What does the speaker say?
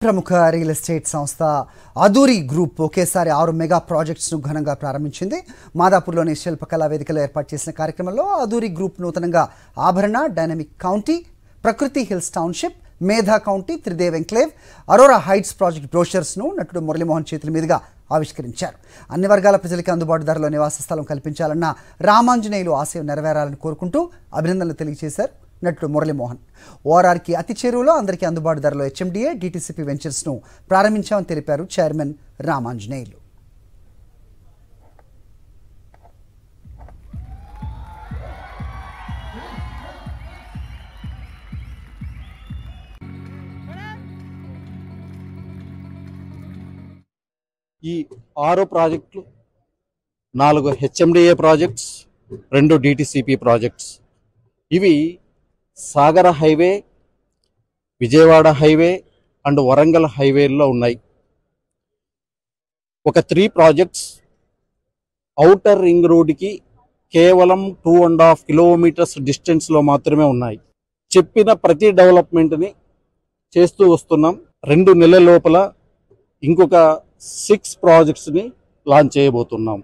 ప్రముఖ real estate సంస్థ Aduri group ఒకేసారి 6 మెగా ప్రాజెక్ట్స్ను ఘనంగా ప్రారంభించింది. మాదాపూర్లోని శిల్పకళా వేదికలో ఏర్పాటు చేసిన కార్యక్రమంలో అదూరి గ్రూప్ నూతనంగా Abharana, Dynamic County, Prakruthi Hills Township, Medha County, Tridev Enclave, Aurora Heights project బ్రోషర్స్ను నటుడు మురళీమోహన్ చేతుల మీదుగా ఆవిష్కరించారు. అన్ని వర్గాల ప్రజలకి అందుబాటు ధరలో నివాస స్థలం కల్పించాలన్న రామాంజనేయులు ఆశయం నెరవేరాలని కోరుకుంటూ అభినందనలు తెలియజేశారు నటుడు మురళీమోహన్. ఓఆర్ఆర్కి అతి చేరువలో అందరికీ అందుబాటు ధరలో హెచ్ఎండిఏ, డిటిసిపి వెంచర్స్ను ప్రారంభించామని తెలిపారు చైర్మన్ రామాంజనేయులు. ఈ 6 ప్రాజెక్టులు 4 హెచ్ఎండిఏ ప్రాజెక్ట్స్, 2 డిటిసిపి ప్రాజెక్ట్స్. ఇవి Sagara highway, Vijayawada highway and Warangal హైవేల్లో ఉన్నాయి. ఒక 3 ప్రాజెక్ట్స్ ఔటర్ రింగ్ రోడ్డుకి కేవలం 2.5 కిలోమీటర్స్ డిస్టెన్స్లో మాత్రమే ఉన్నాయి. చెప్పిన ప్రతి డెవలప్మెంట్ని చేస్తూ వస్తున్నాం. 2 నెలల లోపల ఇంకొక 6 ప్రాజెక్ట్స్ని లాంచ్ చేయబోతున్నాం.